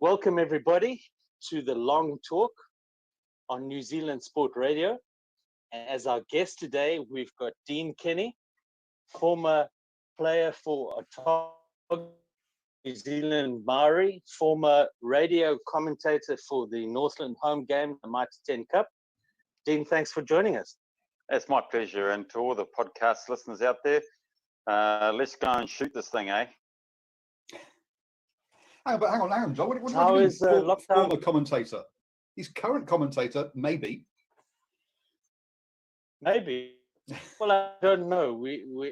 Welcome everybody to the Long Talk on New Zealand Sport Radio. And as our guest today, we've got Dean Kenny, former player for Otago, New Zealand Maori, former radio commentator for the Northland home game, the Mitre 10 Cup. Dean, thanks for joining us. It's my pleasure. And to all the podcast listeners out there, let's go and shoot this thing, eh? Hang on, John. What How do you is mean, lockdown? former commentator? He's current commentator, maybe. Maybe. Well, I don't know.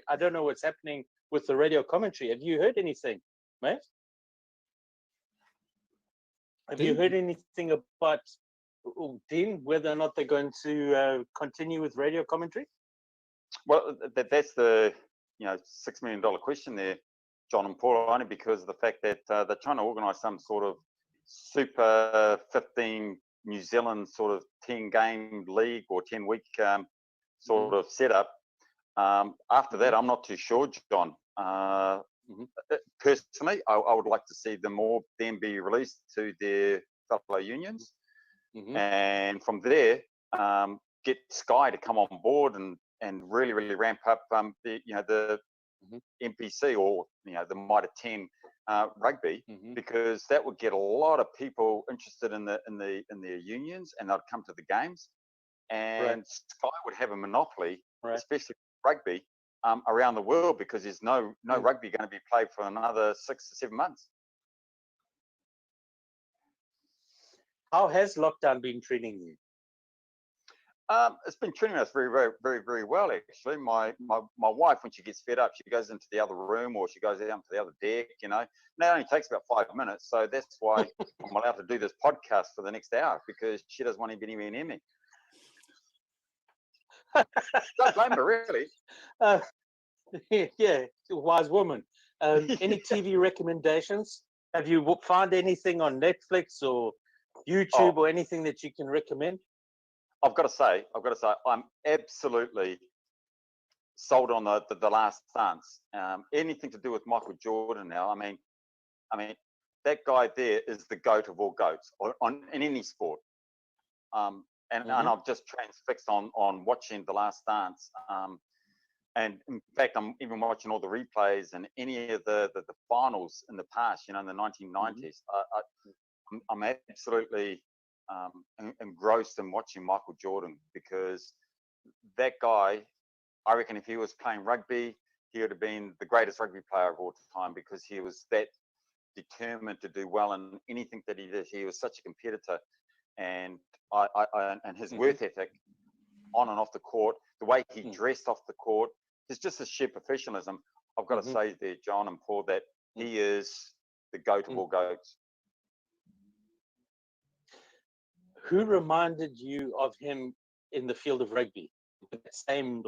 I don't know what's happening with the radio commentary. Have you heard anything, mate? Have you heard anything about Dean, whether or not they're going to continue with radio commentary? Well, that's the $6 million question there, John and Paul, only because of the fact that they're trying to organise some sort of Super 15 New Zealand sort of 10-game league or 10-week sort of setup. After that, I'm not too sure, John. Personally, I would like to see them all then be released to their fellow unions. And from there, get Sky to come on board and really ramp up the NPC or the Mitre 10 rugby, because that would get a lot of people interested in their unions, and they'd come to the games, and Sky would have a monopoly, especially rugby around the world, because there's no rugby going to be played for another 6 to 7 months. How has lockdown been treating you? It's been treating us very well, actually. My wife, when she gets fed up, she goes into the other room or she goes out to the other deck, And that only takes about 5 minutes. So that's why I'm allowed to do this podcast for the next hour, because she doesn't want to be anywhere near me. Don't blame her, really. Yeah, wise woman. Any TV recommendations? Have you found anything on Netflix or YouTube or anything that you can recommend? I've got to say, I'm absolutely sold on the Last Dance. Anything to do with Michael Jordan now. I mean, that guy there is the GOAT of all goats in any sport. And I've just transfixed on watching the Last Dance. And in fact, I'm even watching all the replays and any of the finals in the past, in the 1990s. I'm absolutely engrossed in watching Michael Jordan, because that guy, I reckon if he was playing rugby, he would have been the greatest rugby player of all time, because he was that determined to do well in anything that he did. He was such a competitor, and and his work ethic on and off the court, the way he dressed off the court, it's just a sheer professionalism. I've got to say there, John and Paul, that he is the GOAT of all goats. Who reminded you of him in the field of rugby? The same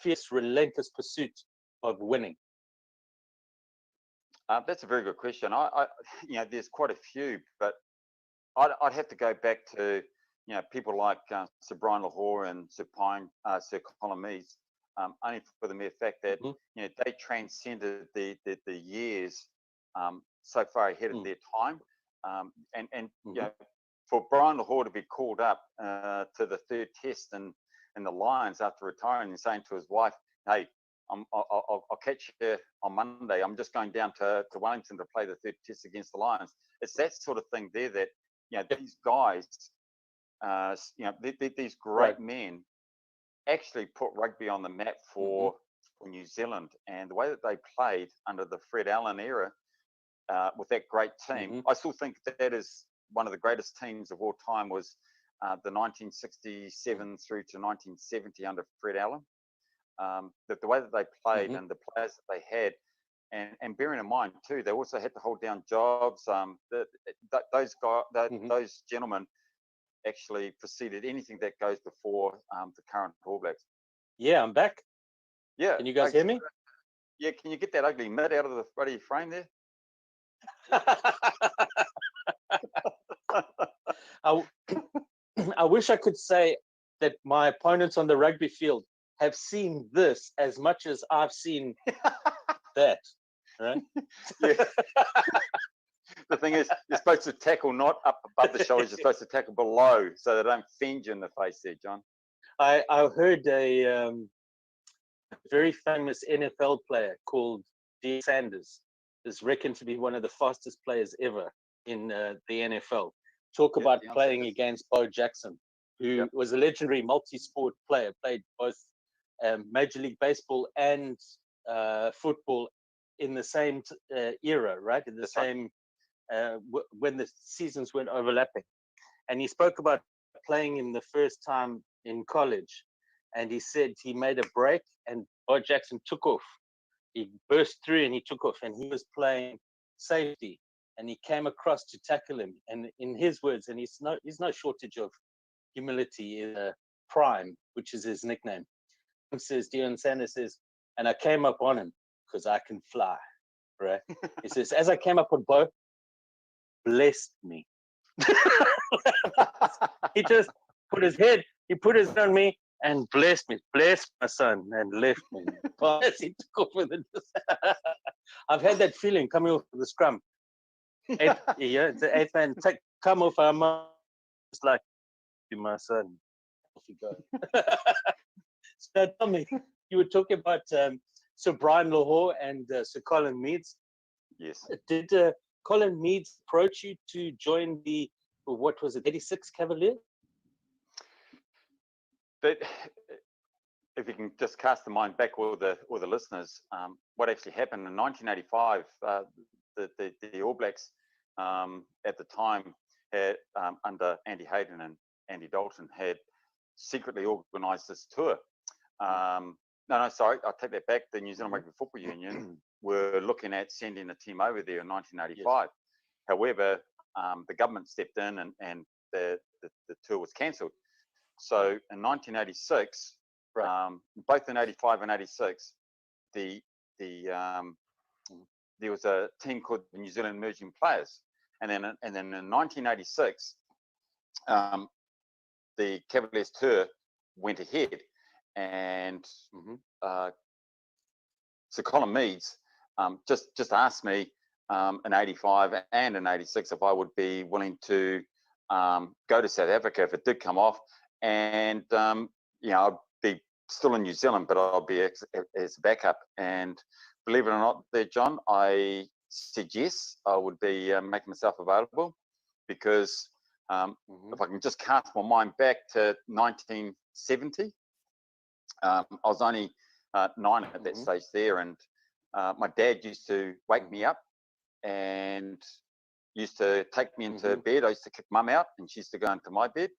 fierce, relentless pursuit of winning. That's a very good question. There's quite a few, but I'd have to go back to people like Sir Brian Lahore and Sir Colin Mees, only for the mere fact that they transcended the years so far ahead of their time, and for Brian Lahore to be called up to the third test in the Lions after retiring and saying to his wife, "Hey, I'll catch you on Monday. I'm just going down to Wellington to play the third test against the Lions." It's that sort of thing there that these guys, these great men, actually put rugby on the map for New Zealand, and the way that they played under the Fred Allen era with that great team, I still think that is one of the greatest teams of all time, was the 1967 through to 1970 under Fred Allen. The way that they played and the players that they had, and bearing in mind too, they also had to hold down jobs. Those gentlemen actually preceded anything that goes before the current All Blacks. Yeah, I'm back. Yeah. Can you guys hear me? Yeah, can you get that ugly mid out of the bloody frame there? I wish I could say that my opponents on the rugby field have seen this as much as I've seen that, right? Yeah. The thing is, you're supposed to tackle not up above the shoulders. You're supposed to tackle below, so they don't fend you in the face there, John. I heard a very famous NFL player called Deion Sanders is reckoned to be one of the fastest players ever in the NFL. Talk about Deion playing Sanders. against Bo Jackson, who was a legendary multi-sport player, played both Major League Baseball and football in the same era, right? In the That's same when the seasons weren't overlapping. And he spoke about playing him the first time in college, and he said he made a break and Bo Jackson took off. He burst through and he took off, and he was playing safety, and he came across to tackle him. And in his words, and he's no shortage of humility, Prime, which is his nickname. He says, Deion Sanders says, and I came up on him because I can fly, right? He says, as I came up on Bo, blessed me. He just put his head on me and blessed my son, and left me. As he took off with it. I've had that feeling coming off the scrum. The eighth man, come off our mouth. It's like, my son. Off you go. So tell me, you were talking about Sir Brian Lahore and Sir Colin Meads. Yes. Did Colin Meads approach you to join the, what was it, 86 Cavaliers? But if you can just cast the mind back, or the listeners, what actually happened in 1985, the All Blacks at the time had, under Andy Hayden and Andy Dalton, had secretly organised this tour. No, sorry, I'll take that back. The New Zealand Rugby Football Union were looking at sending a team over there in 1985. Yes. However, the government stepped in and the tour was cancelled. So in 1986, right. Both in 85 and 86, there was a team called the New Zealand Emerging Players, and then in 1986, the Cavaliers tour went ahead, and Sir Colin Meads just asked me in 85 and in 86 if I would be willing to go to South Africa if it did come off. And I'd be still in New Zealand, but I'll be as backup. And believe it or not, there, John, I said yes. I would be making myself available, because if I can just cast my mind back to 1970, I was only 9 at that stage there, and my dad used to wake me up and used to take me into bed. I used to kick Mum out, and she used to go into my bed.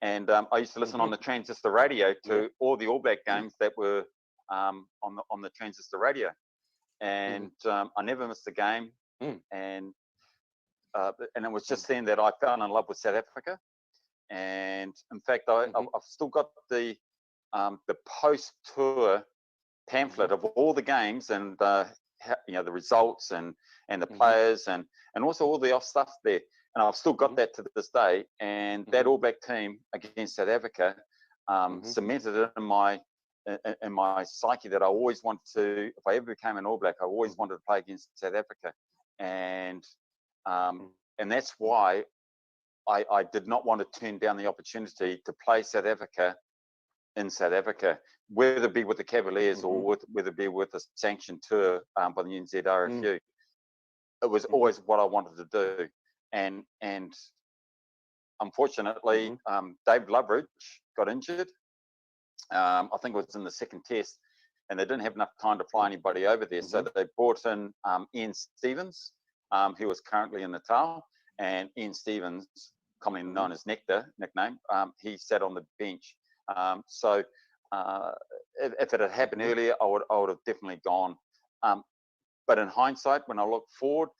And I used to listen on the transistor radio to all the All Black games that were on the transistor radio, and I never missed a game. And it was just then that I fell in love with South Africa. And in fact, I've still got the post-tour pamphlet of all the games and the results and the players and also all the off stuff there. And I've still got that to this day. And that All Black team against South Africa cemented it in my psyche that I always wanted to, if I ever became an All Black, I always wanted to play against South Africa. And that's why I did not want to turn down the opportunity to play South Africa in South Africa, whether it be with the Cavaliers or whether it be with a sanctioned tour by the NZRFU. It was always what I wanted to do. And unfortunately, Dave Loveridge got injured. I think it was in the second test, and they didn't have enough time to fly anybody over there. So they brought in Ian Stevens, who was currently in Natal, and Ian Stevens, commonly known as Nectar, nickname, he sat on the bench. So if it had happened earlier, I would have definitely gone. But in hindsight, when I look forward,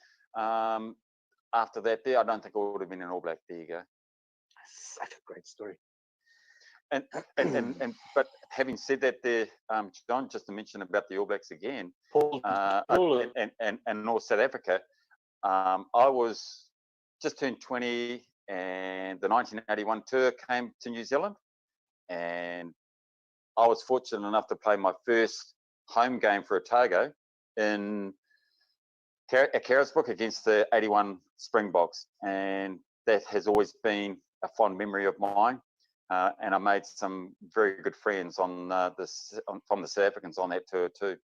after that day, I don't think I would have been an All Black. There you go. Such a great story. And but having said that, there, John, just to mention about the All Blacks again, and North South Africa, I was just turned 20, and the 1981 tour came to New Zealand, and I was fortunate enough to play my first home game for Otago in at Carisbrook against the '81 Springboks, and that has always been a fond memory of mine. And I made some very good friends on from the South Africans on that tour too.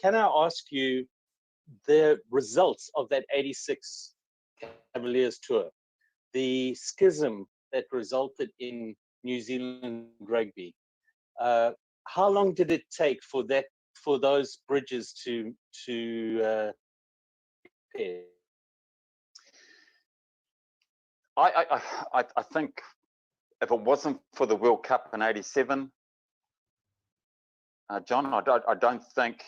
Can I ask you the results of that '86 Cavaliers tour, the schism that resulted in New Zealand rugby? How long did it take for those bridges to repair? I think if it wasn't for the World Cup in '87, John, I don't think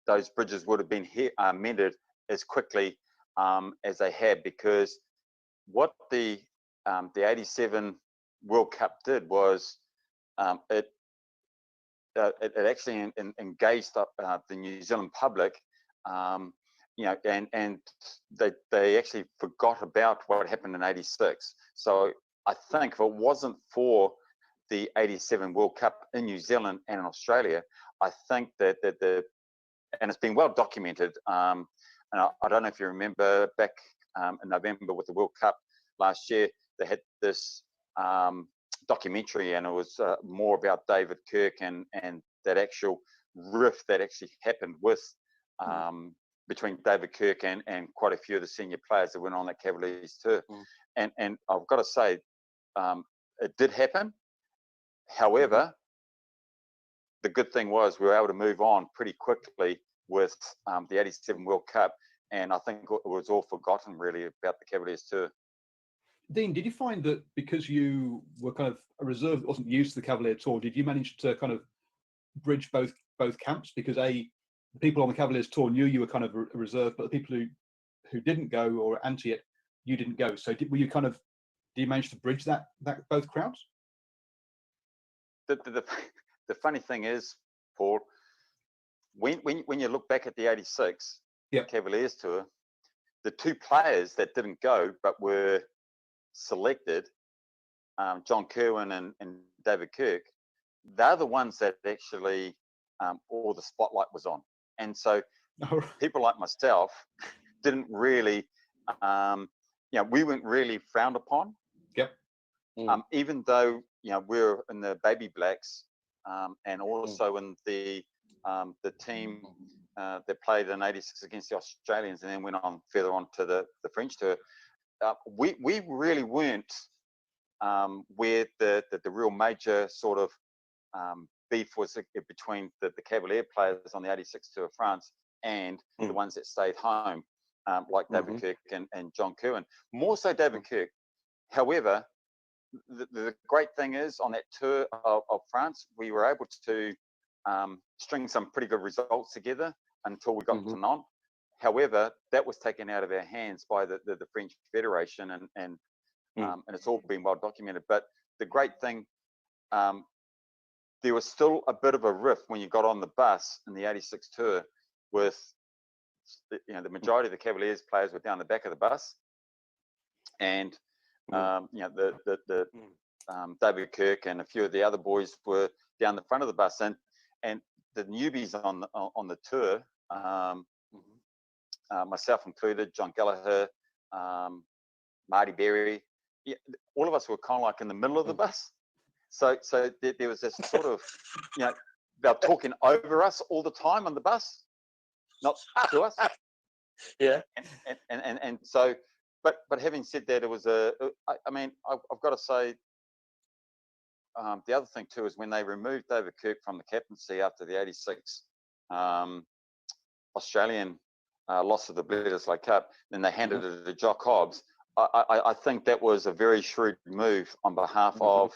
those bridges would have been mended as quickly as they have, because what the '87 World Cup did was it actually engaged the New Zealand public, and they actually forgot about what happened in '86. So I think if it wasn't for the '87 World Cup in New Zealand and in Australia, I think that and it's been well documented. And I don't know if you remember back in November with the World Cup last year, they had this documentary, and it was more about David Kirk and that actual rift that actually happened with between David Kirk and quite a few of the senior players that went on that Cavaliers tour. And I've got to say, it did happen. However, the good thing was we were able to move on pretty quickly with the '87 World Cup, and I think it was all forgotten really about the Cavaliers tour. Dean, did you find that because you were kind of a reserve that wasn't used to the Cavalier tour, did you manage to kind of bridge both camps? Because the people on the Cavaliers tour knew you were kind of a reserve, but the people who didn't go or anti it, you didn't go. So did you manage to bridge that both crowds? The funny thing is, Paul, when you look back at the '86 Cavaliers tour, the two players that didn't go but were selected, John Kerwin and David Kirk, they're the ones that actually all the spotlight was on. And so people like myself didn't really, we weren't really frowned upon. Yep. Even though we're in the Baby Blacks, and also in the team that played in '86 against the Australians, and then went on further on to the French tour. We really weren't where the real major sort of beef was between the Cavalier players on the '86 tour of France and the ones that stayed home, like David Kirk and John Kerwin. More so David Kirk. However, the great thing is on that tour of France, we were able to string some pretty good results together until we got to Nantes. However, that was taken out of our hands by the French Federation, and it's all been well documented. But the great thing, there was still a bit of a rift when you got on the bus in the '86 tour with, the majority of the Cavaliers players were down the back of the bus, and David Kirk and a few of the other boys were down the front of the bus, and the newbies on the tour, myself included, John Gallagher, Marty Berry, all of us were kind of like in the middle of the bus. So there was this sort of, they're talking over us all the time on the bus, not to us. Yeah. And so, but having said that, it was I've got to say, the other thing too is when they removed David Kirk from the captaincy after the '86 Australian loss of the Bledisloe Cup, then they handed it to Jock Hobbs. I think that was a very shrewd move on behalf of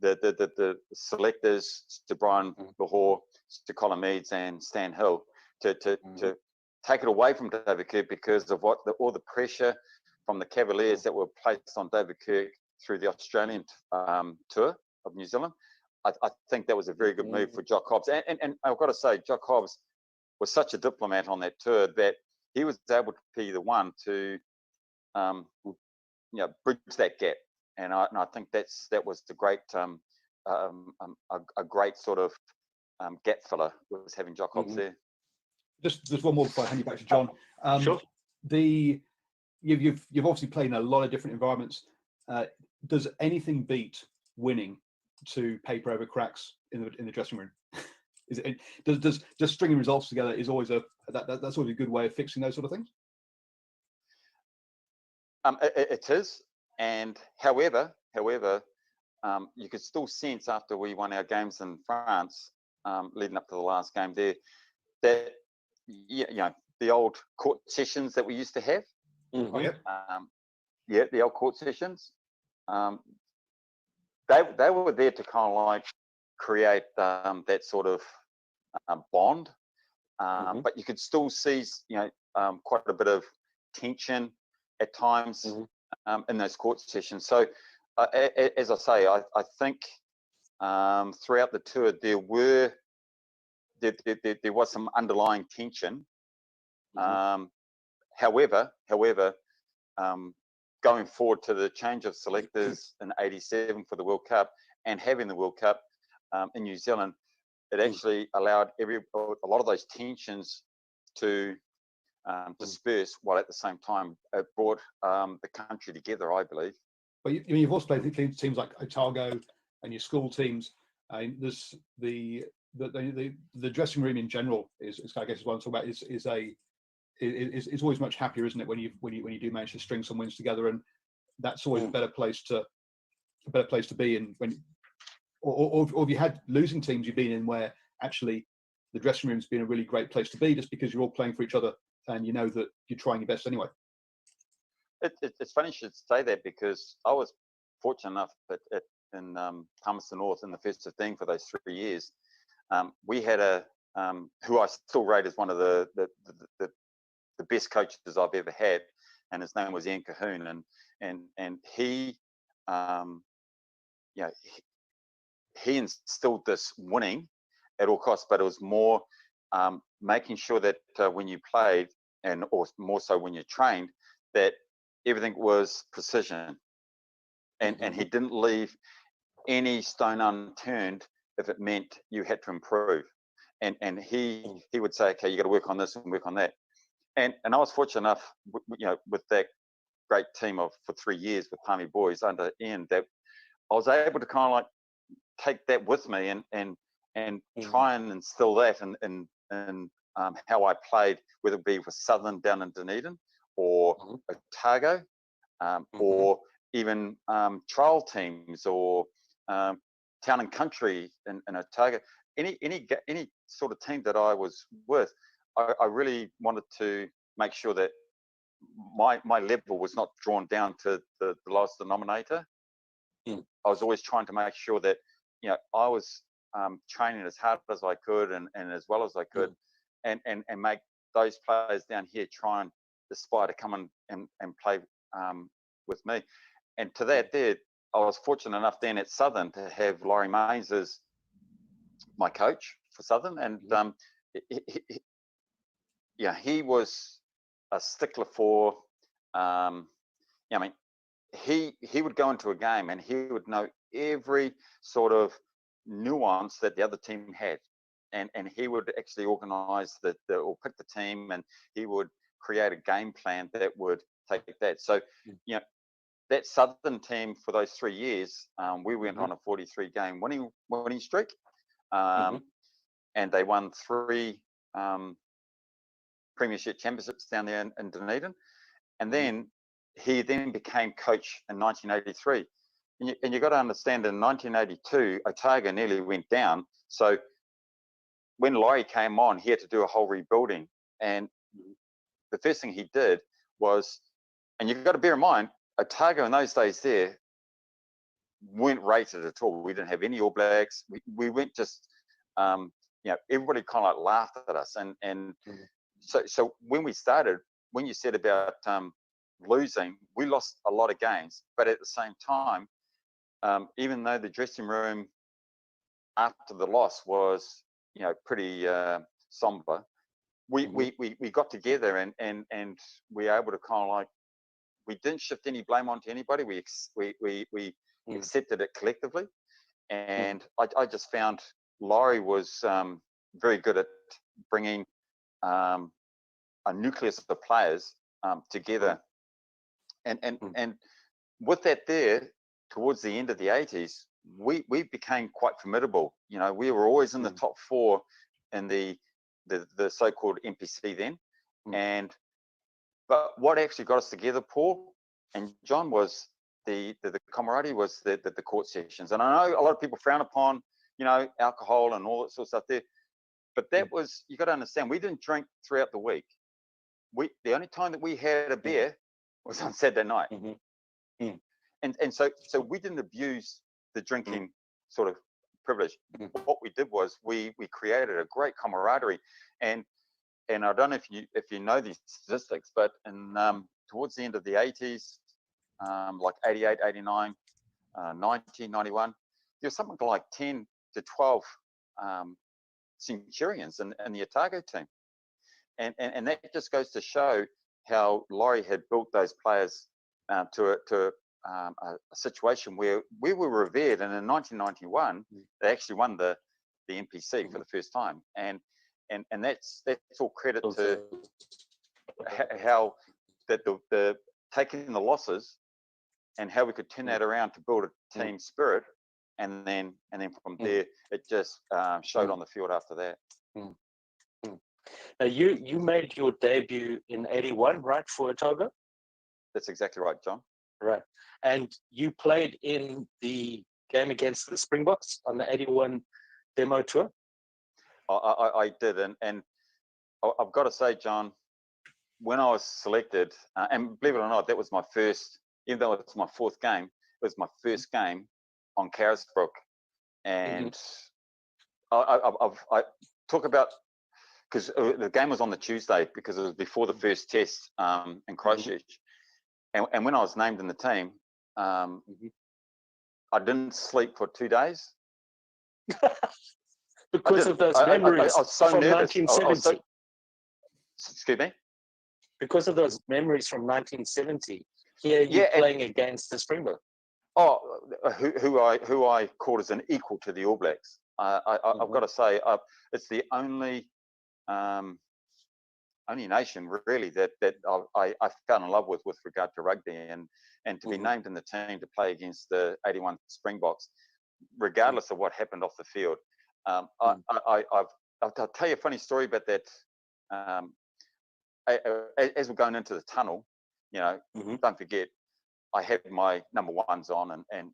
the selectors, to Brian Lahore, to Colin Meads and Stan Hill, to take it away from David Kirk because of all the pressure from the Cavaliers that were placed on David Kirk through the Australian tour of New Zealand. I think that was a very good move for Jock Hobbs. And I've got to say, Jock Hobbs was such a diplomat on that tour that he was able to be the one to bridge that gap. And I think that was the great a great sort of gap filler, was having Jock Hobbs there. just one more before I hand you back to John. Sure. You've obviously played in a lot of different environments. Does anything beat winning to paper over cracks in the dressing room? Is it does stringing results together is always that's always a good way of fixing those sort of things? It is, and however, you could still sense after we won our games in France, leading up to the last game there, that the old court sessions that we used to have. Mm-hmm. Oh, yeah. The old court sessions. They were there to kind of like create that sort of bond, but you could still see quite a bit of tension at times in those court sessions. So as I say, I think throughout the tour there was some underlying tension. However, going forward to the change of selectors in '87 for the World Cup and having the World Cup in New Zealand, it actually allowed a lot of those tensions to disperse, while at the same time it brought the country together, I believe. But you've also played teams like Otago and your school teams. There's the dressing room in general is I guess what I'm talking about is always much happier, isn't it, when you do manage to string some wins together, and that's always a better place to be in or have you had losing teams you've been in where actually the dressing room's been a really great place to be just because you're all playing for each other and you know that you're trying your best anyway? It's funny you should say that, because I was fortunate enough in Palmerston North in the first 15 for those 3 years. We had who I still rate as one of the best coaches I've ever had, and his name was Ian Cahoon, and he he instilled this winning at all costs, but it was more making sure that when you played, or more so when you trained, that everything was precision, and he didn't leave any stone unturned if it meant you had to improve, and he would say, okay, you got to work on this and work on that, and I was fortunate enough, with that great team for 3 years with Palmy boys under Ian, that I was able to kind of like take that with me and try and instill that in how I played, whether it be with Southern down in Dunedin or Otago, or even trial teams or town and country in Otago. Any sort of team that I was with, I really wanted to make sure that my level was not drawn down to the lowest denominator. I was always trying to make sure that I was training as hard as I could and as well as I could, and make those players down here try and aspire to come and play with me. And to that there, I was fortunate enough then at Southern to have Laurie Mains as my coach for Southern, and he was a stickler for he would go into a game and he would know every sort of nuance that the other team had, and he would actually organize or pick the team, and he would create a game plan that would take that. So that Southern team for those 3 years, we went on a 43 game winning streak, and they won 3 premiership championships down there in Dunedin, and then he became coach in 1983. And you got to understand, in 1982, Otago nearly went down. So when Laurie came on, he had to do a whole rebuilding. And the first thing he did was, and you've got to bear in mind, Otago in those days there weren't rated at all. We didn't have any All Blacks. We went just, everybody kind of like laughed at us. And so when we started, when you said about losing, we lost a lot of games, but at the same time, even though the dressing room after the loss was pretty somber, we got together and we were able to kind of like, we didn't shift any blame onto anybody. We accepted it collectively, and I just found Laurie was very good at bringing a nucleus of players together, and with that there, towards the end of the 80s, we became quite formidable. You know, we were always in the top 4 in the so-called NPC then, but what actually got us together, Paul and John, was the camaraderie, was the court sessions. And I know a lot of people frown upon, you know, alcohol and all that sort of stuff there, but that was, you got to understand, we didn't drink throughout the week. The only time that we had a beer was on Saturday night. And so we didn't abuse the drinking sort of privilege. What we did was we created a great camaraderie, and I don't know if you know these statistics, but in towards the end of the 80s, like 88, 89, 90, 91, there was something like 10 to 12 Centurions in the Otago team, and that just goes to show how Laurie had built those players to a situation where we were revered. And in 1991, they actually won the NPC for the first time, and that's all credit to how that the taking the losses and how we could turn that around to build a team spirit, and then from there it just showed on the field after that. Now you made your debut in '81, right, for Otago? That's exactly right, John. Right, and you played in the game against the Springboks on the '81 demo tour. I did, and I've got to say, John, when I was selected, and believe it or not, that was my first, even though it's my 4th game, it was my first game on Carisbrook. And I talk about, because the game was on the Tuesday, because it was before the first test in Christchurch. And when I was named in the team, I didn't sleep for 2 days. Because of those memories I was so from nervous. 1970. Excuse me? Because of those memories from 1970, here you're playing against the Springbok. Oh, who I called as an equal to the All Blacks. I've got to say, it's the only nation really that I fell in love with regard to rugby, and to be named in the team to play against the '81 Springboks, regardless of what happened off the field. I'll tell you a funny story about that. As we're going into the tunnel, you know, don't forget, I had my number 1s on, and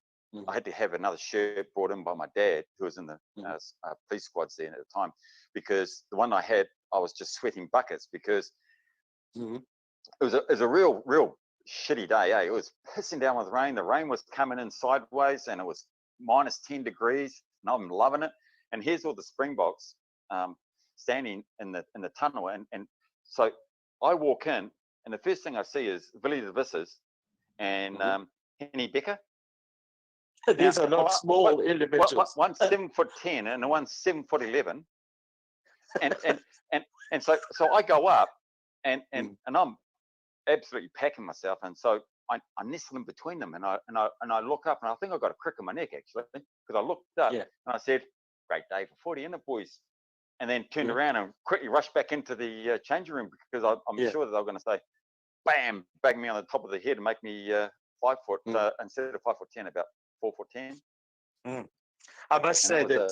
I had to have another shirt brought in by my dad, who was in the police squads then at the time, because the one I had, I was just sweating buckets, because it was a real shitty day. It was pissing down with rain. The rain was coming in sideways, and it was minus 10 degrees, and I'm loving it. And here's all the Springboks standing in the tunnel, and so I walk in, and the first thing I see is Willie de Vissers and Henny Becker. These are not small individuals. One's 7'10" and the one's 7'11", and so I go up, and I'm absolutely packing myself, and so I nestle in between them, and I look up, and I think I got a crick in my neck actually, because I looked up and I said, "Great day for footy, isn't it, boys?" And then turned around and quickly rushed back into the changing room, because I'm sure that they were going to say, "Bam!" bang me on the top of the head and make me 5 foot instead of 5'10", about 4'10". I must say that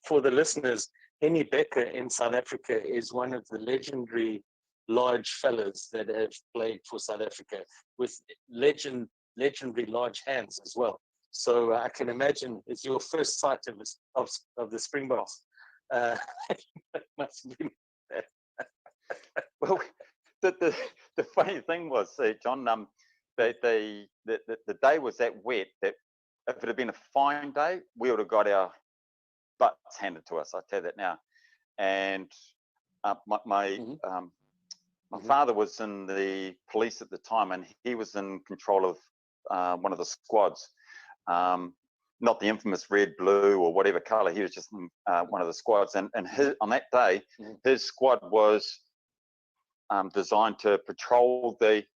for the listeners, Henny Becker in South Africa is one of the legendary large fellas that have played for South Africa, with legendary large hands as well. So I can imagine it's your first sight of the Springboks. Must have been that. Well, the funny thing was, John, the day was that wet that if it had been a fine day, we would have got our butts handed to us. I tell you that now. And my father was in the police at the time, and he was in control of one of the squads. Not the infamous red, blue, or whatever colour. He was just one of the squads. And on that day, his squad was designed to patrol the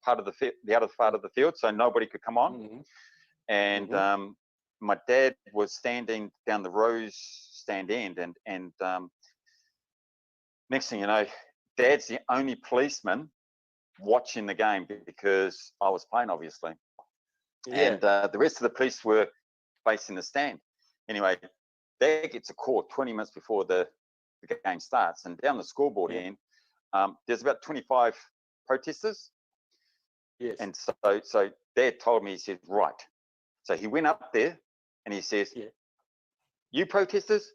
part of the other part of the field, so nobody could come on. And my dad was standing down the Rose stand end, and next thing you know, Dad's the only policeman watching the game because I was playing, obviously. Yeah. And the rest of the police were facing the stand. Anyway, Dad gets a call 20 minutes before the game starts, and down the scoreboard end, there's about 25 protesters. Yes. And so Dad told me, he said, right. So he went up there and he says, you protesters,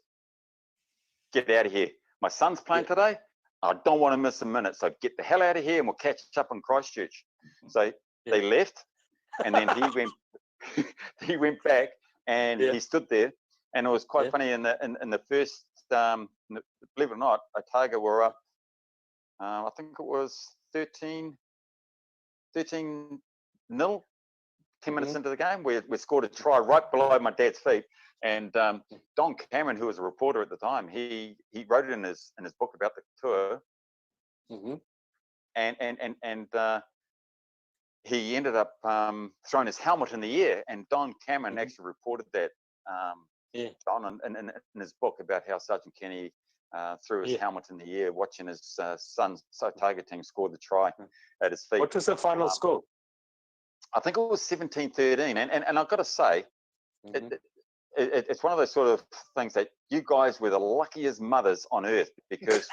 get out of here. My son's playing today. I don't want to miss a minute. So get the hell out of here and we'll catch up in Christchurch. So they left, and then he went back and he stood there, and it was quite funny in the first, believe it or not, Otago were up, I think it was 13-0, 10 minutes into the game. We scored a try right below my dad's feet, and Don Cameron, who was a reporter at the time, he wrote it in his book about the tour, and he ended up throwing his helmet in the air, and Don Cameron actually reported that, Don, in his book, about how Sergeant Kenny threw his helmet in the air watching his son's Otago team score the try at his feet. What was the final score? I think it was 17-13, and I've got to say, it's one of those sort of things that you guys were the luckiest mothers on earth, because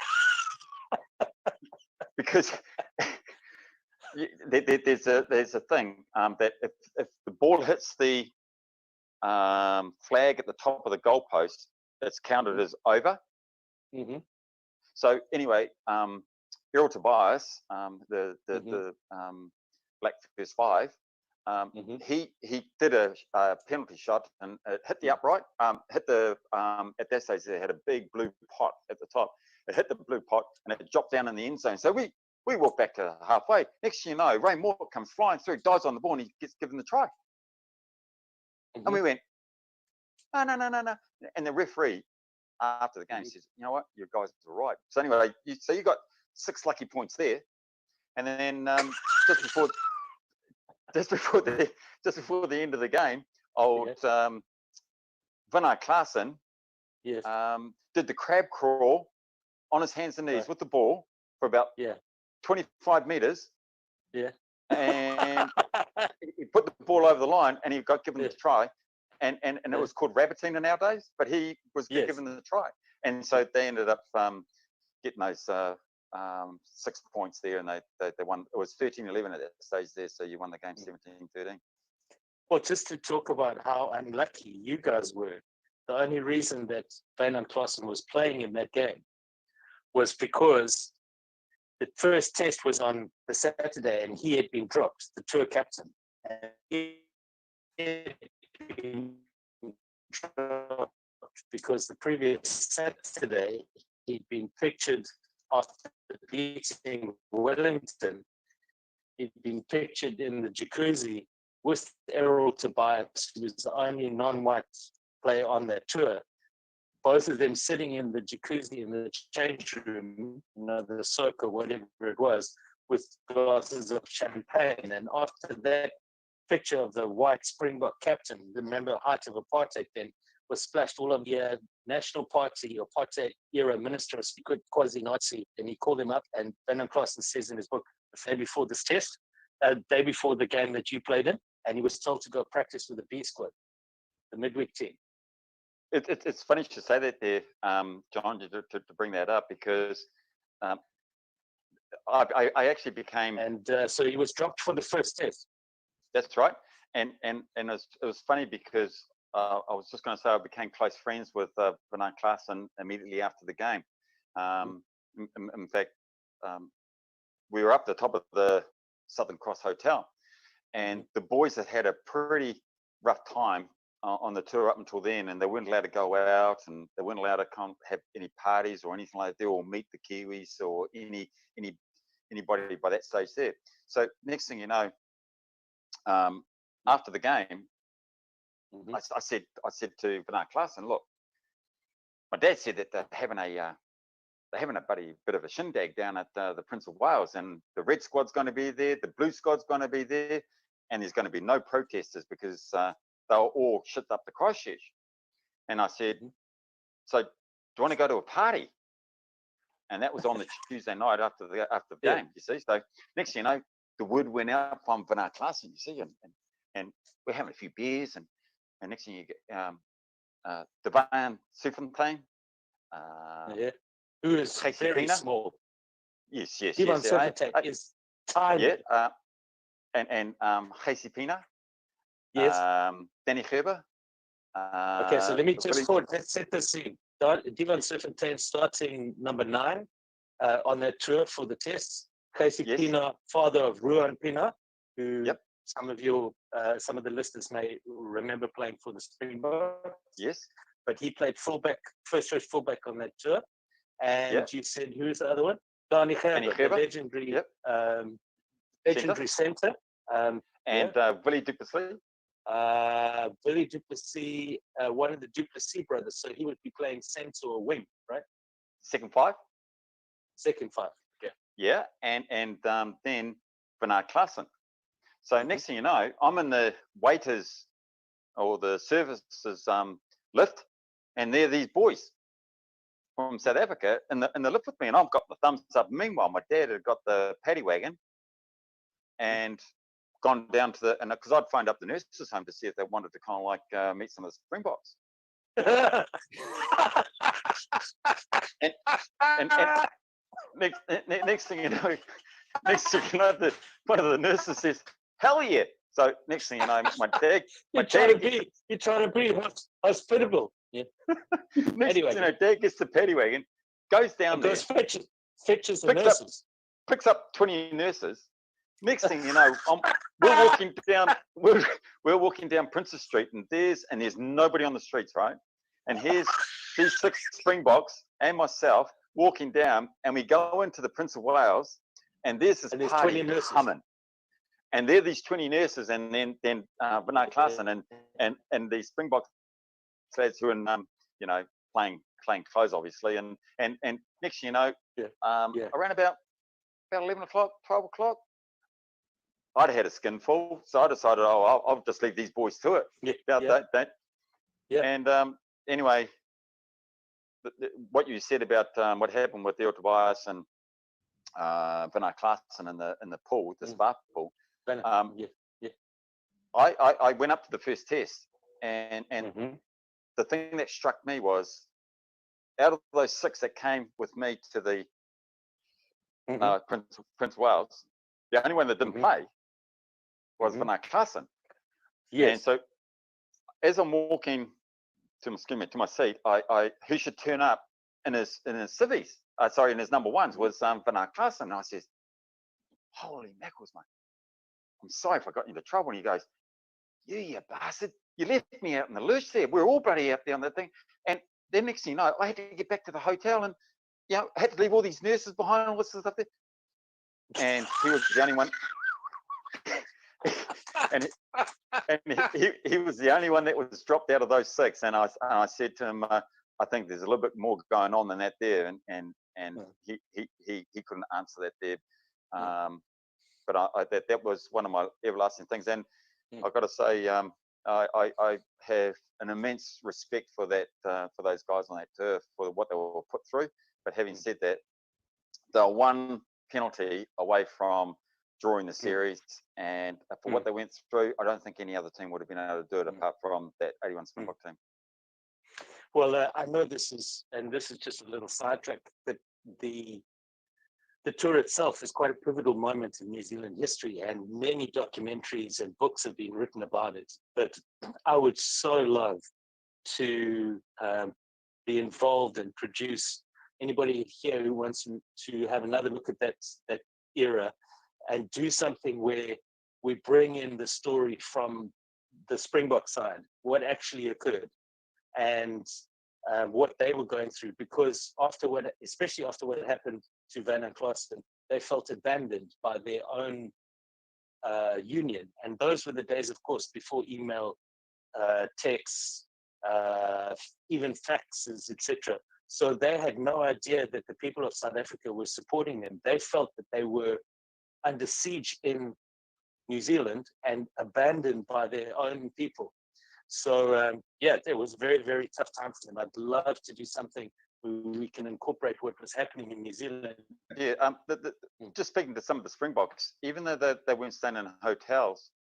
there's a thing that if the ball hits the flag at the top of the goalpost, it's counted as over. So anyway, Errol Tobias, the Black First Five, he did a penalty shot, and it hit the upright. Hit the at that stage they had a big blue pot at the top. It hit the blue pot and it dropped down in the end zone. So we walked back to halfway. Next thing you know, Ray Moore comes flying through, dives on the ball, and he gets given the try. And we went, no. And the referee after the game says, you know what, you guys are right. So anyway, you got 6 lucky points there, and then just before the end of the game, old Vinay Klaasen did the crab crawl on his hands and knees with the ball for about 25 meters. And he put the ball over the line, and he got given the try. And it was called Rabbitine nowadays, but he was given the try. And so they ended up getting those 6 points there, and they won. It was 13-11 at that stage there, so you won the game 17-13. Well, just to talk about how unlucky you guys were, the only reason that Van Klaasen was playing in that game was because the first test was on the Saturday, and he had been dropped, the tour captain. And he had been dropped because the previous Saturday he'd been pictured after beating Wellington. He'd been pictured in the jacuzzi with Errol Tobias, who was the only non-white player on that tour. Both of them sitting in the jacuzzi in the change room, the soak or whatever it was, with glasses of champagne. And after that picture of the white Springbok captain, remember height of apartheid then, was splashed all of the National Party or apartheid era ministers, quasi-Nazi, and he called him up, and Van Klaasen says in his book, the day before this test, day before the game that you played in, and he was told to go practice with the B squad, the midweek team. It's funny to say that there, John, to bring that up, because I actually became... And so he was dropped for the first test. That's right. And it was funny because I was just going to say I became close friends with Vinay Klaasen immediately after the game. In fact, we were up the top of the Southern Cross Hotel, and the boys had had a pretty rough time on the tour up until then, and they weren't allowed to go out, and they weren't allowed to come have any parties or anything like that, or meet the Kiwis or anybody by that stage there. So next thing you know, after the game, I said to Vinay Klaasen, look, my dad said that they're having a bit of a shindig down at the Prince of Wales, and the red squad's going to be there, the blue squad's going to be there, and there's going to be no protesters because they were all shipped up to Christchurch. And I said, so do you want to go to a party? and that was on the Tuesday night after the Yeah. game. You see, so next thing you know, the word went out from Van Klassen. You see, and we're having a few beers, and next thing you get Devane Sufontaine. Yeah. Who is Casey very Pina. small. Yes, yes, Ivan yes. Sufontaine is tiny. Yeah, and Casey Pina. Yes. Danny Gerber. Okay, so let me just Billy- let's set the scene. Divan Sufontaine starting number 9 on that tour for the tests. Casey Yes. Pina, father of Ruan Pina, who Yep. some of the listeners may remember playing for the Springboks. Yes. But he played fullback, first choice fullback on that tour. And Yep. you said, who's the other one? Danny Gerber, the Gerber. legendary, Yep. legendary centre. And Willie Duplessis. Billy Duplessis, one of the Duplessis brothers, so he would be playing centre or wing, right? Second 5. Second 5. Okay. Yeah, and then Bernard Klassen. So next thing you know, I'm in the waiters or the services lift, and there are these boys from South Africa in the lift with me, and I've got the thumbs up. Meanwhile, my dad had got the paddy wagon and gone down to because I'd phoned up the nurses' home to see if they wanted to kind of like meet some of the Springboks. and next thing you know, one of the nurses says, "Hell yeah!" So next thing you know, my dad, you're trying to be hospitable. Yeah. Anyway, you know, Dad gets the paddy wagon, goes down there, fetches the nurses, picks up 20 nurses. Next thing you know, we're walking down Princess Street, and there's nobody on the streets, right? And here's these 6 Springboks and myself walking down, and we go into the Prince of Wales, and there's this party humming. And there are these 20 nurses, and then Bernard Klassen and these Springboks lads who are you know, playing clothes, obviously, and next thing you know, around about 11 o'clock, 12 o'clock, I'd had a skin full, so I decided, I'll just leave these boys to it. And anyway, what you said about what happened with Theo Tobias and Bernard Klassen in the pool, the Spa pool. I went up to the first test, and the thing that struck me was, out of those 6 that came with me to the Prince Wales, the only one that didn't play was Bernard Klassen. Yes. And so, as I'm walking to my seat, who should turn up in his civvies? In his number 1s was Bernard Klassen. And I says, "Holy mackerels, mate! I'm sorry if I got you into trouble." And he goes, "You bastard! You left me out in the lurch there. We're all bloody out there on that thing." And then next thing you know, I had to get back to the hotel, and I had to leave all these nurses behind, all this stuff there. And he was the only one. and he was the only one that was dropped out of those 6. And I said to him, "I think there's a little bit more going on than that there." And he couldn't answer that there. But that was one of my everlasting things. And I've got to say, I have an immense respect for that, for those guys on that turf, for what they were put through. But having said that, they're 1 penalty away from drawing the series, and for what they went through, I don't think any other team would have been able to do it apart from that 81 Springbok team. Well, I know this is just a little sidetrack, but the tour itself is quite a pivotal moment in New Zealand history, and many documentaries and books have been written about it. But I would so love to be involved and produce. Anybody here who wants to have another look at that era and do something where we bring in the story from the Springbok side, what actually occurred, and what they were going through, because especially after what happened to Van and Klassen, they felt abandoned by their own union. And those were the days, of course, before email, texts, even faxes, etc. So they had no idea that the people of South Africa were supporting them. They felt that they were under siege in New Zealand and abandoned by their own people. So it was a very, very tough time for them. I'd love to do something we can incorporate what was happening in New Zealand. Yeah, just speaking to some of the Springboks, even though they weren't staying in hotels,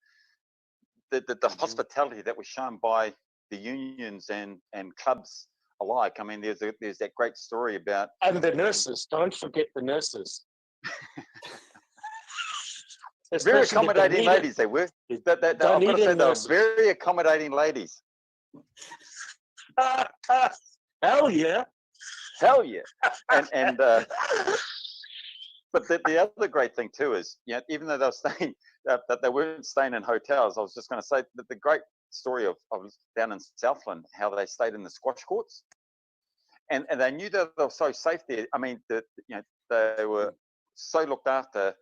the hospitality that was shown by the unions and clubs alike. I mean, there's that great story about, And the nurses, don't forget the nurses. very Especially the accommodating Dunedin- ladies they were. I've got to Dunedin say, they were nurses. very accommodating ladies. Hell yeah. Hell yeah. And but the other great thing too is, you know, even though they were staying, that they weren't staying in hotels, I was just going to say that the great story of down in Southland, how they stayed in the squash courts, and they knew that they were so safe there. I mean, they were so looked after,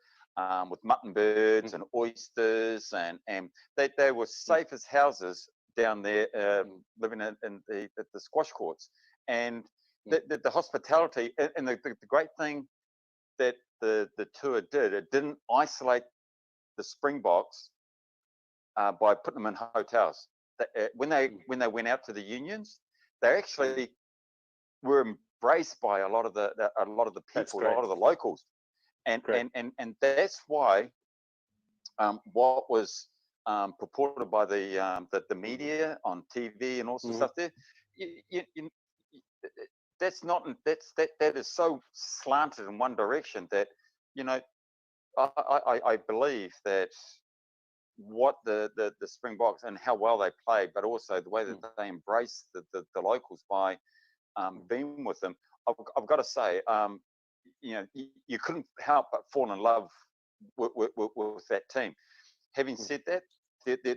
with mutton birds and oysters, and they were safe as houses down there, living in the squash courts. And the hospitality, and the great thing that the tour did, it didn't isolate the Springboks by putting them in hotels. When they went out to the unions, they actually were embraced by a lot of the people, a lot of the locals, and that's why what was purported by the media on TV and all sorts of stuff there, that is so slanted in one direction that, you know, I believe that what the Springboks and how well they played, but also the way that they embraced the locals by being with them. I've got to say, you know, you couldn't help but fall in love with that team. Having said that,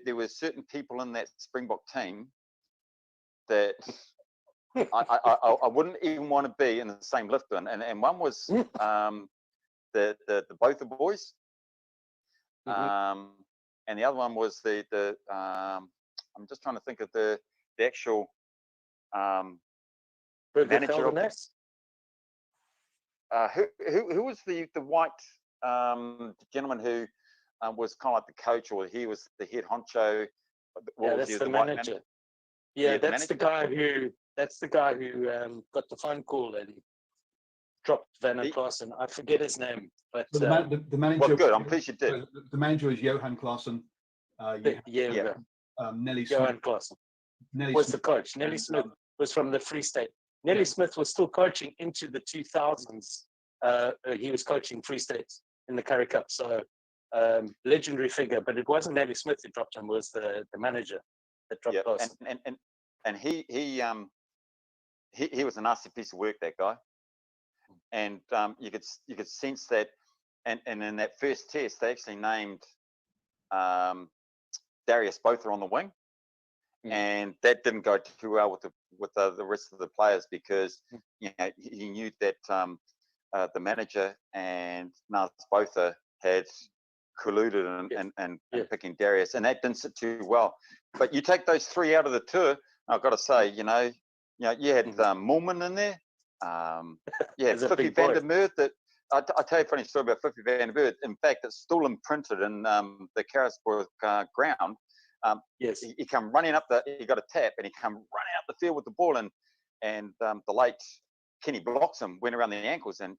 there were certain people in that Springbok team that I wouldn't even want to be in the same lift bin, and one was the both the boys, and the other one was the I'm just trying to think of the actual manager of the, who was the white gentleman who was kind of like the coach, or he was the head honcho. Yeah, that's the manager. Yeah, that's the guy who got the phone call and dropped Van Klaassen. I forget his name, but the manager. Well, good. I'm pleased you did. The manager is Johan Klaassen. Nelly Johan Klaassen was the coach. Nelly Smith was from the Free State. Nelly Smith was still coaching into the 2000s. He was coaching Free States in the Currie Cup. So legendary figure, but it wasn't Nelly Smith who dropped him. It was the manager that dropped Klaassen. And he was a nasty piece of work, that guy. And you could sense that. And in that first test, they actually named Darius Botha on the wing, and that didn't go too well with the rest of the players, because you know, he knew that the manager and Nas Botha had colluded and picking Darius, and that didn't sit too well. But you take those three out of the tour, I've got to say, you had Moolman in there. You had Fifi van der Merwe. That I'll tell you a funny story about Fifi van der Merwe. In fact, it's still imprinted in the Karasburg ground. He come running up he got a tap, and he come running up the field with the ball, and the late Kenny Bloxham went around the ankles and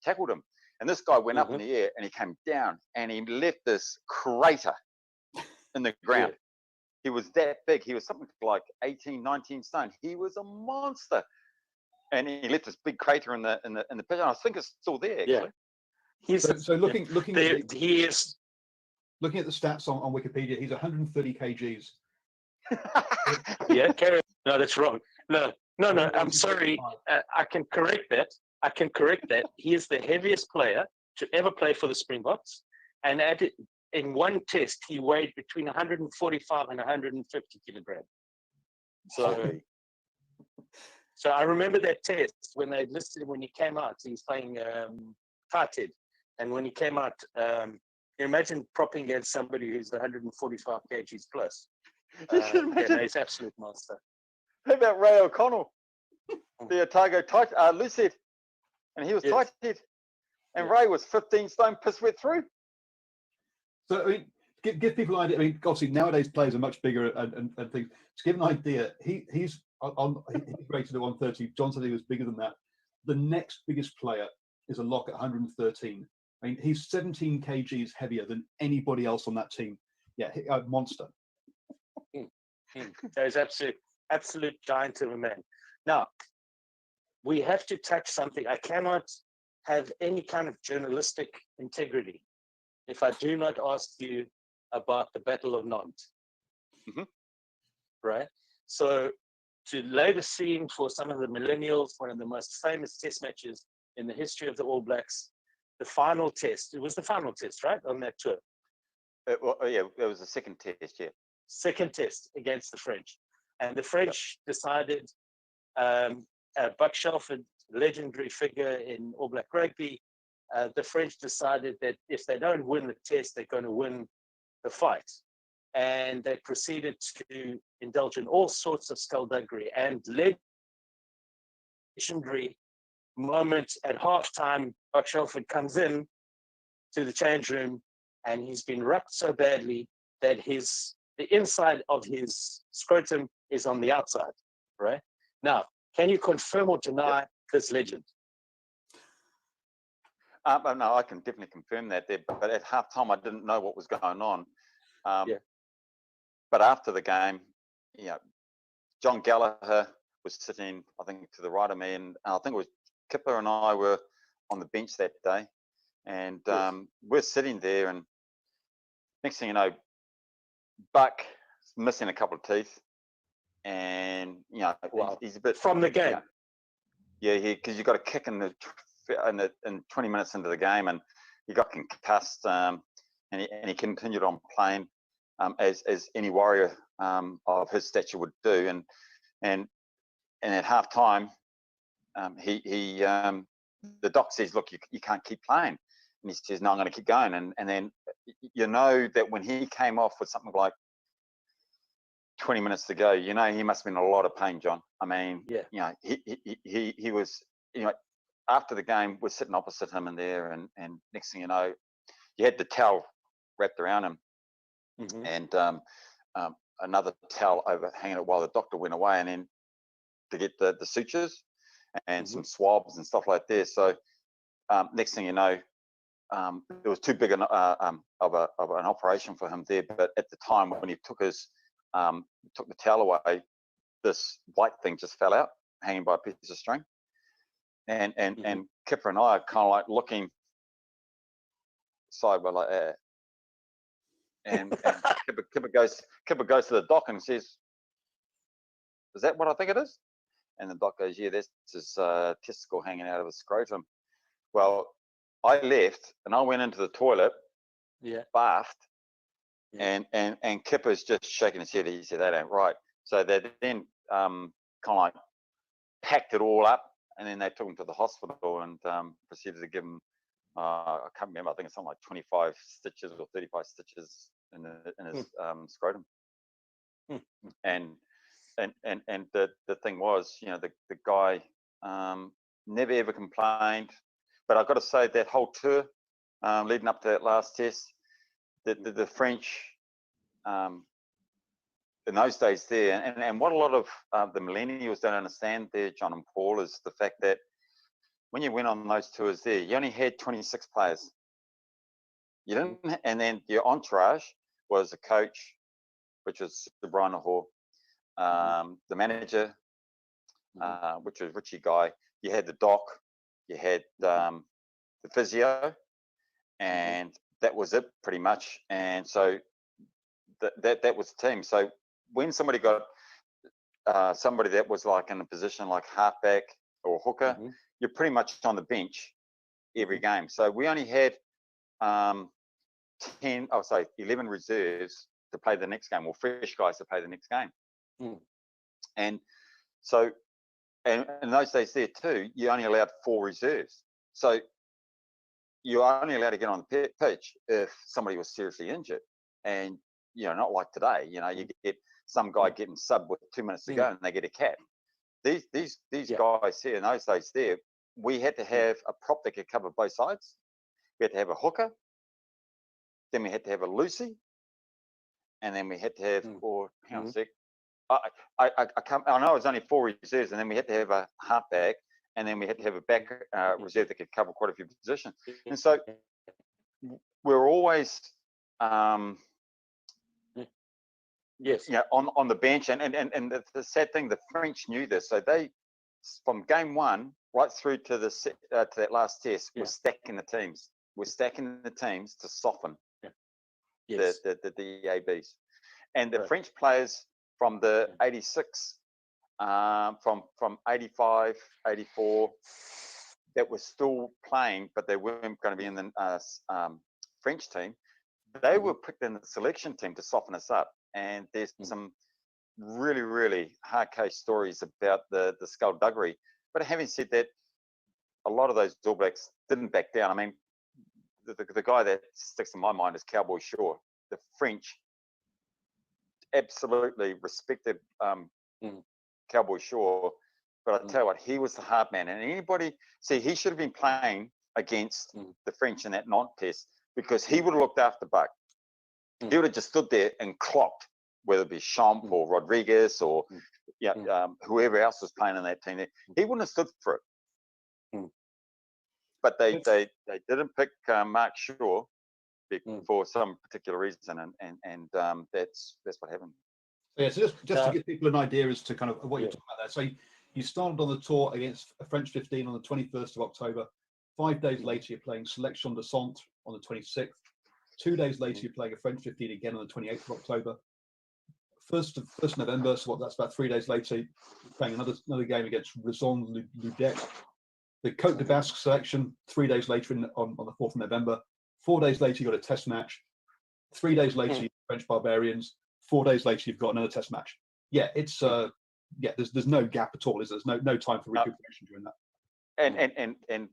tackled him. And this guy went up in the air, and he came down, and he left this crater in the ground. He was that big. He was something like 18, 19 stone. He was a monster. And he left this big crater in the pitch. I think it's still there, actually. So looking at looking at the stats on Wikipedia, he's 130 kgs. No, that's wrong. No, I'm sorry. I can correct that. He is the heaviest player to ever play for the Springboks, and in one test he weighed between 145 and 150 kilograms. So I remember that test when they listed him when he came out. He was playing tight head, and when he came out, imagine propping against somebody who's 145 kgs plus. He's absolute monster. How about Ray O'Connell, the Otago loose head, and he was tight head, and Ray was 15 stone piss wet through. So I mean, give people an idea. I mean, obviously nowadays players are much bigger and things. To give an idea, he's rated at 130. John said he was bigger than that. The next biggest player is a lock at 113. I mean, he's 17 kgs heavier than anybody else on that team. Yeah, monster. So he's absolute giant of a man. Now, we have to touch something. I cannot have any kind of journalistic integrity if I do not ask you about the Battle of Nantes. Mm-hmm. Right? So, to lay the scene for some of the millennials, one of the most famous test matches in the history of the All Blacks, the final test. It was the final test, right, on that tour? It was the second test, yeah. Second test against the French. And the French decided, Buck Shelford, legendary figure in All Black rugby, the French decided that if they don't win the test, they're going to win the fight. And they proceeded to indulge in all sorts of skullduggery and legendary moment at halftime. Buck Shelford comes in to the change room and he's been rucked so badly that the inside of his scrotum is on the outside, right? Now, can you confirm or deny this legend? No, I can definitely confirm that there. But at halftime, I didn't know what was going on. But after the game, John Gallagher was sitting, I think, to the right of me, and I think it was Kipper and I were on the bench that day, and we're sitting there, and next thing you know, Buck missing a couple of teeth, and he's a bit from the game. Because you got a kick in 20 minutes into the game, and he got concussed, and he continued on playing as any warrior of his stature would do, and at half time, the doc says, "Look, you can't keep playing," and he says, "No, I'm going to keep going," and then that when he came off with something like 20 minutes to go, he must have been in a lot of pain, John. I mean, he was, after the game, we're sitting opposite him in there, and next thing you know, you had the towel wrapped around him, and another towel overhanging it while the doctor went away, and then to get the sutures and some swabs and stuff like this. So next thing you know, it was too big of an operation for him there. But at the time when he took the towel away, this white thing just fell out, hanging by a piece of string. And Kipper and I are kind of like looking sideways like that. And Kipper goes to the doc and says, "Is that what I think it is?" And the doc goes, "Yeah, that's his testicle hanging out of his scrotum." Well, I left and I went into the toilet, bathed, and Kipper's just shaking his head. He said, "That ain't right." So they then kind of like packed it all up, and then they took him to the hospital and proceeded to give him, I can't remember, I think it's something like 25 stitches or 35 stitches in his scrotum. And the thing was, the guy never ever complained. But I've got to say that whole tour leading up to that last test, the French in those days there, and what a lot of the millennials don't understand there, John and Paul, is the fact that when you went on those tours there, you only had 26 players. You didn't, and then your entourage was a coach, which was Brian Hall, the manager, which was Richie Guy. You had the doc, you had the physio, and that was it pretty much. And so that was the team. So when somebody got somebody that was like in a position like halfback or hooker, you're pretty much on the bench every game. So we only had 11 reserves to play the next game, or fresh guys to play the next game. And so, and in those days there too, you only allowed 4 reserves. So you're only allowed to get on the pitch if somebody was seriously injured. And, not like today, you get some guy getting subbed with 2 minutes to go and they get a cap. These guys here in those days there, we had to have a prop that could cover both sides. We had to have a hooker. Then we had to have a Lucy. and then we had to have, or hang on a Mm. sec, I know it was only 4 reserves, and then we had to have a halfback, and then we had to have a back reserve that could cover quite a few positions. And so we're always, Yes. yeah, on the bench. And the sad thing, the French knew this, so they, from game one right through to to that last test, Yeah. were stacking the teams. We're stacking the teams to soften Yes. the ABs, and the Right. French players from the 86, from 85, 84, that were still playing, but they weren't going to be in the French team. They were picked in the selection team to soften us up. And there's some really, really hard case stories about the skullduggery. But having said that, a lot of those All Blacks didn't back down. I mean, the guy that sticks in my mind is Cowboy Shaw. The French absolutely respected Cowboy Shaw, but I tell you what, he was the hard man. And anybody, see, he should have been playing against the French in that Nantes test, because he would have looked after Buck. He would have just stood there and clocked, whether it be Champ or Rodriguez or whoever else was playing in that team. He wouldn't have stood for it. But they didn't pick Mark Shaw for some particular reason, and that's what happened. Yeah, so just to give people an idea as to kind of what you're talking about there. So you started on the tour against a French 15 on the 21st of October. 5 days later, you're playing Selection de Centre on the 26th. 2 days later, you're playing a French 15 again on the 28th of October. 1st of November, so that's about 3 days later, you're playing another game against Raison Ludec. The Côte de Basque selection 3 days later on the 4th of November. 4 days later, you got a test match. 3 days later, you've French Barbarians. 4 days later, you've got another test match. Yeah, it's there's no gap at all, is there? There's no time for recuperation during that. And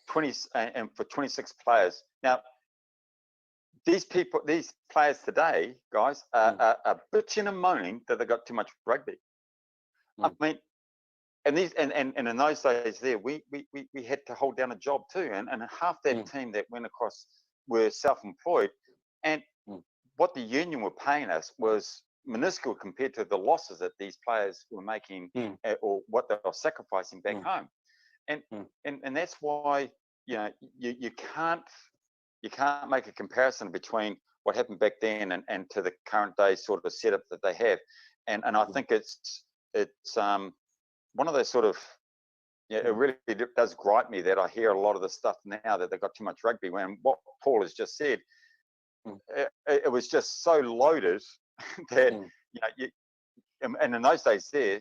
20 and for 26 players. Now, these players today, guys, are bitching and moaning that they got too much rugby. I mean, and in those days there, we had to hold down a job too, and half that team that went across were self-employed, and what the union were paying us was minuscule compared to the losses that these players were making or what they were sacrificing back home, and that's why you can't make a comparison between what happened back then and to the current day sort of setup that they have, and I think it's one of those sort of it really does gripe me that I hear a lot of the stuff now that they've got too much rugby, when what Paul has just said, it was just so loaded that and in those days there,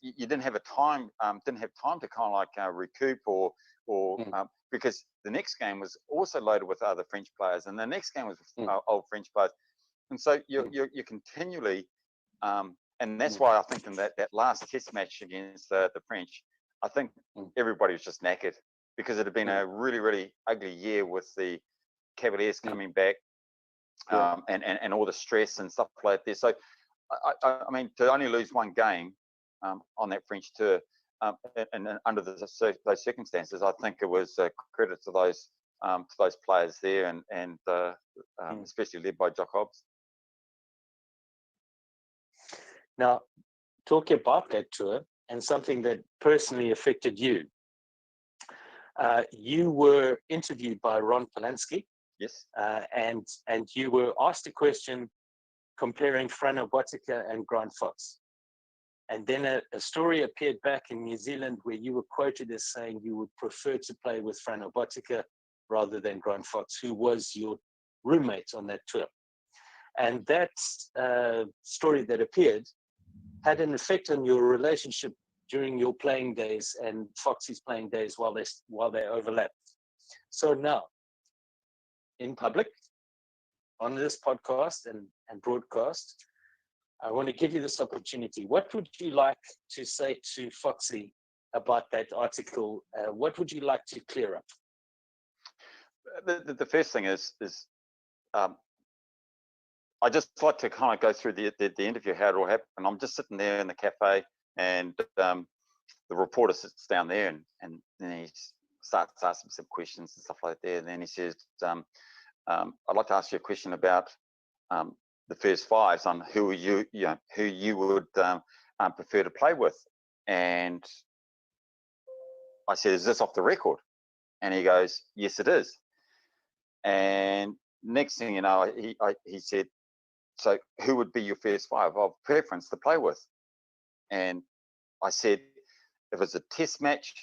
you didn't have time to kind of like recoup or because the next game was also loaded with other French players, and the next game was with old French players, and so you're continually and that's why I think in that last test match against the French, I think everybody was just knackered, because it had been a really, really ugly year with the Cavaliers coming back and all the stress and stuff like this. So, I mean, to only lose one game on that French tour and under those circumstances, I think it was a credit to those players there, and especially led by Jock Hobbs. Now, talking about that tour and something that personally affected you, you were interviewed by Ron Polanski. Yes. And you were asked a question comparing Frano Bottica and Grant Fox. And then a story appeared back in New Zealand where you were quoted as saying you would prefer to play with Frano Bottica rather than Grant Fox, who was your roommate on that tour. And that story that appeared had an effect on your relationship during your playing days and Foxy's playing days while they overlapped. So now, in public, on this podcast and broadcast, I want to give you this opportunity. What would you like to say to Foxy about that article? What would you like to clear up? The first thing is I just like to kind of go through the interview, how it all happened. I'm just sitting there in the cafe, and the reporter sits down there, and then he starts asking some questions and stuff like that. And then he says, I'd like to ask you a question about the first fives on who you would prefer to play with. And I said, is this off the record? And he goes, yes, it is. And next thing you know, he said, so who would be your first five of preference to play with? And I said, if it's a test match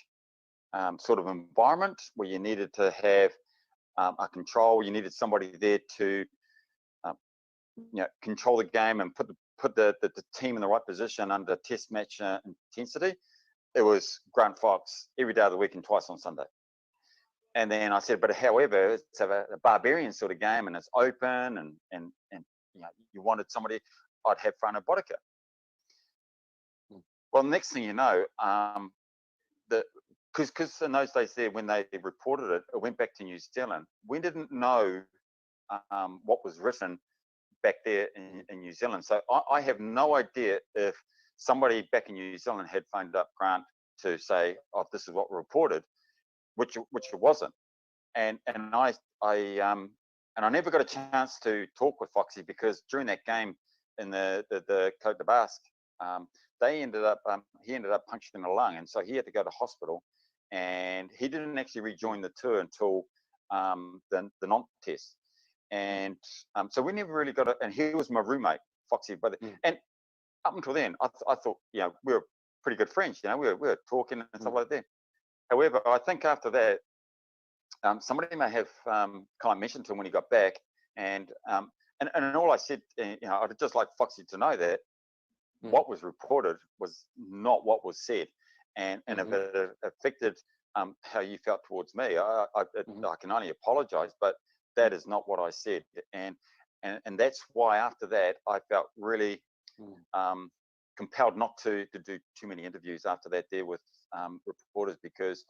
sort of environment where you needed to have a control, you needed somebody there to control the game and put the team in the right position under test match intensity, it was Grant Fox every day of the week and twice on Sunday. And then I said, but however, it's a barbarian sort of game and it's open and you wanted somebody, I'd have Frano Bodika. Well, next thing you know, because in those days there, when they reported it, it went back to New Zealand. We didn't know what was written back there in New Zealand. So I have no idea if somebody back in New Zealand had phoned up Grant to say, oh, this is what we reported, which it wasn't. And I never got a chance to talk with Foxy because during that game in the Côte de Basque, he ended up punctured in the lung, and so he had to go to hospital, and he didn't actually rejoin the tour until the Nantes test. And so we never really got it. And he was my roommate, Foxy, brother. And up until then, I thought, we were pretty good friends. We were talking and stuff like that. However, I think after that, somebody may have kind of mentioned to him when he got back, and all I said, I'd just like Foxy to know that what was reported was not what was said, and if it affected how you felt towards me, I can only apologise, but that is not what I said, and that's why after that I felt really compelled not to do too many interviews after that there with reporters, because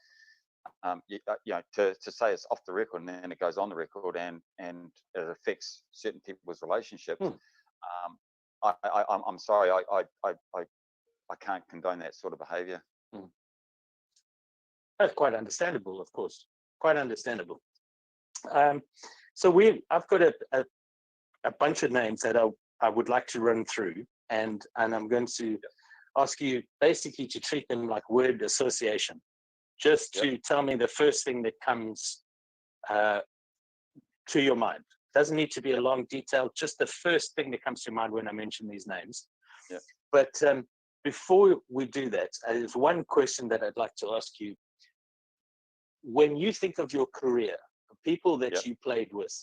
to say it's off the record and then it goes on the record and it affects certain people's relationships. I'm sorry, I can't condone that sort of behaviour. That's quite understandable, of course. Quite understandable. So I've got a bunch of names that I would like to run through, and I'm going to ask you basically to treat them like word association. Just to tell me the first thing that comes to your mind. Doesn't need to be a long detail, just the first thing that comes to mind when I mention these names. Yeah. But before we do that, there's one question that I'd like to ask you. When you think of your career, people that you played with,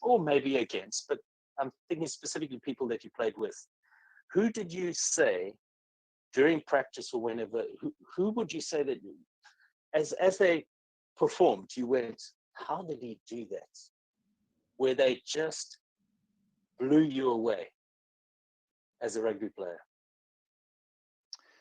or maybe against, but I'm thinking specifically people that you played with, who did you say during practice or whenever, who would you say that as they performed, you went, how did he do that? Where they just blew you away as a rugby player?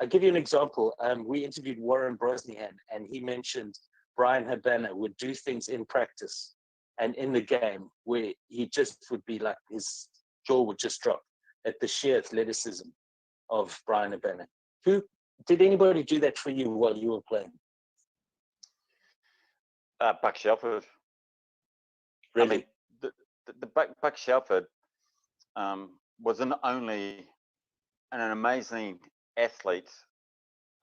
I'll give you an example. We interviewed Warren Brosnahan, and he mentioned Brian Habana would do things in practice and in the game where he just would be like, his jaw would just drop at the sheer athleticism of Brian Habana. Did anybody do that for you while you were playing? Buck Shelford. Really? I mean, the Buck Shelford wasn't only an amazing athlete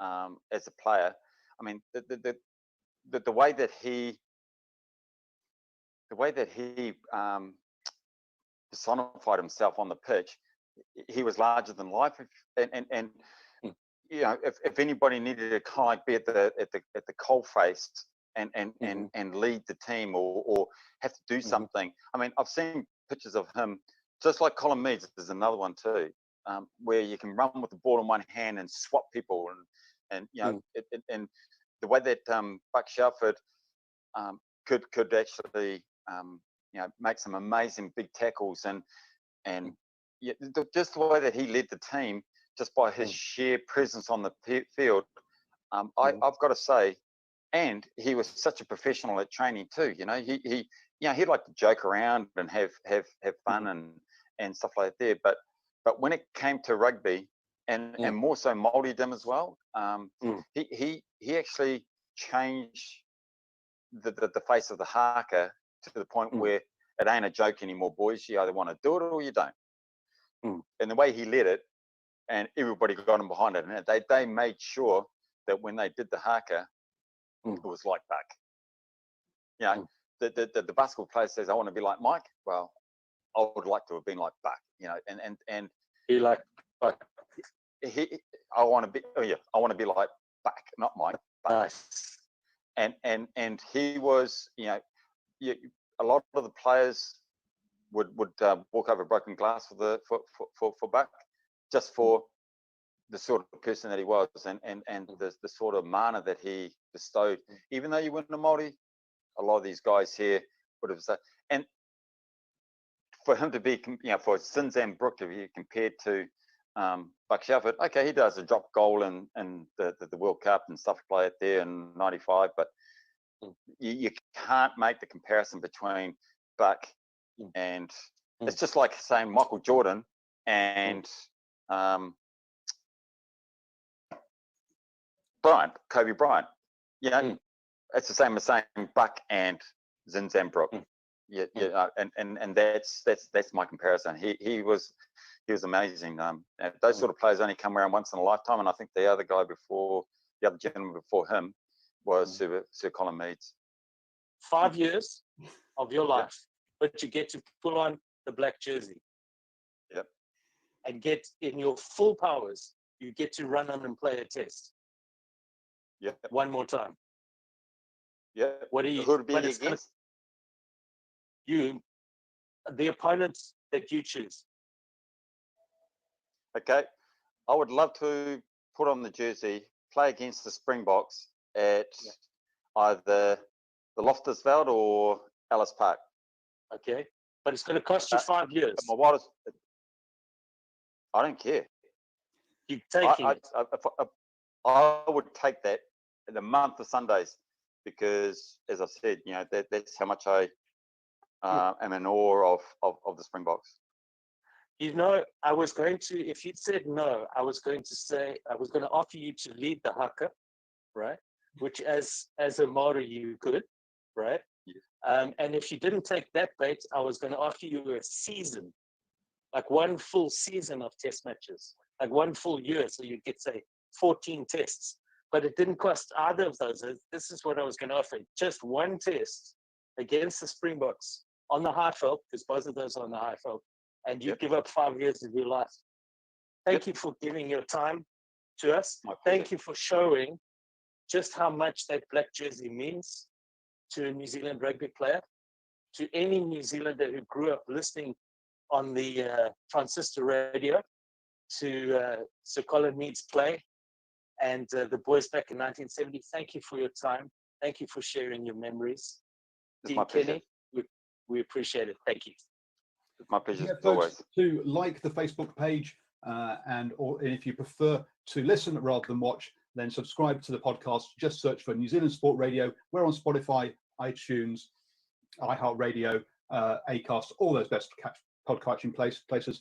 as a player. I mean, the way that he personified himself on the pitch, he was larger than life, and if anybody needed to kind of be at the coalface and lead the team or have to do something. I mean, I've seen pictures of him, just like Colin Meads. There's another one too, where you can run with the ball in one hand and swap people, and and the way that Buck Shelford could actually make some amazing big tackles and just the way that he led the team, just by his sheer presence on the field. I've got to say. And he was such a professional at training too. He'd like to joke around and have fun and stuff like that. But when it came to rugby and more so Māoridom as well, he actually changed the face of the haka to the point where it ain't a joke anymore, boys. You either want to do it or you don't. And the way he led it, and everybody got him behind it, and they made sure that when they did the haka, it was like Buck. You know, the basketball player says, "I want to be like Mike." Well, I would like to have been like Buck. You know, and He like Buck. I want to be. Oh yeah, I want to be like Buck, not Mike. Buck. Nice. And he was, you know, a lot of the players would walk over broken glass for Buck, just for the sort of person that he was, and the sort of mana that he bestowed. Even though you weren't a Māori, a lot of these guys here would have said, and for him to be, you know, for Zinzan Brook to be compared to Buck Shelford, okay, he does a drop goal in the World Cup and stuff like that there in '95, but you can't make the comparison between Buck and it's just like saying Michael Jordan and Kobe Bryant. You know, it's the same as saying Buck and Zinzan Brook. Yeah, and that's my comparison. He was amazing. Those sort of players only come around once in a lifetime, and I think the other gentleman before him was Sir Colin Meads. 5 years of your life, but you get to pull on the black jersey. Yep. And get in your full powers. You get to run on and play a test. Yep. One more time. Yeah. What are you? Who would be against? You, the opponents that you choose. Okay, I would love to put on the jersey, play against the Springboks at either the Loftusveld or Ellis Park. Okay, but it's going to cost you 5 years. My wildest, I don't care. You're taking it. I would take that in the month of Sundays because, as I said, you know, that's how much I am in awe of the Springboks. You know, I was going to, if you'd said no, I was going to offer you to lead the haka, right? Which as a Māori you could, right? Yes. And if you didn't take that bait, I was going to offer you a season, like one full season of test matches, like one full year. So you get, say, 14 tests. But it didn't cost either of those. This is what I was going to offer. Just one test against the Springboks on the Highveld, because both of those are on the Highveld, and you give up 5 years of your life. Thank you for giving your time to us. Thank you for showing just how much that black jersey means to a New Zealand rugby player, to any New Zealander who grew up listening on the transistor radio, to Sir Colin Meads' play, and the boys back in 1970. Thank you for your time. Thank you for sharing your memories. Dean Kenny, we appreciate it. Thank you. It's my pleasure. Yeah, folks, to like the Facebook page, and if you prefer to listen rather than watch, then subscribe to the podcast. Just search for New Zealand Sport Radio. We're on Spotify, iTunes, iHeartRadio, Acast, all those best podcasting places.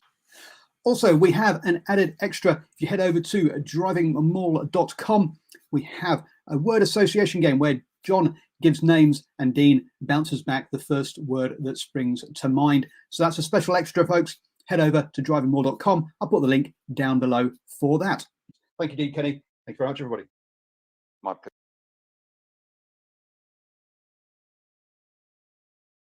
Also, we have an added extra. If you head over to drivingmall.com, we have a word association game where John gives names and Dean bounces back the first word that springs to mind. So that's a special extra, folks. Head over to drivingmall.com. I'll put the link down below for that. Thank you, Dean Kenny. Thank you very much, everybody. My pleasure.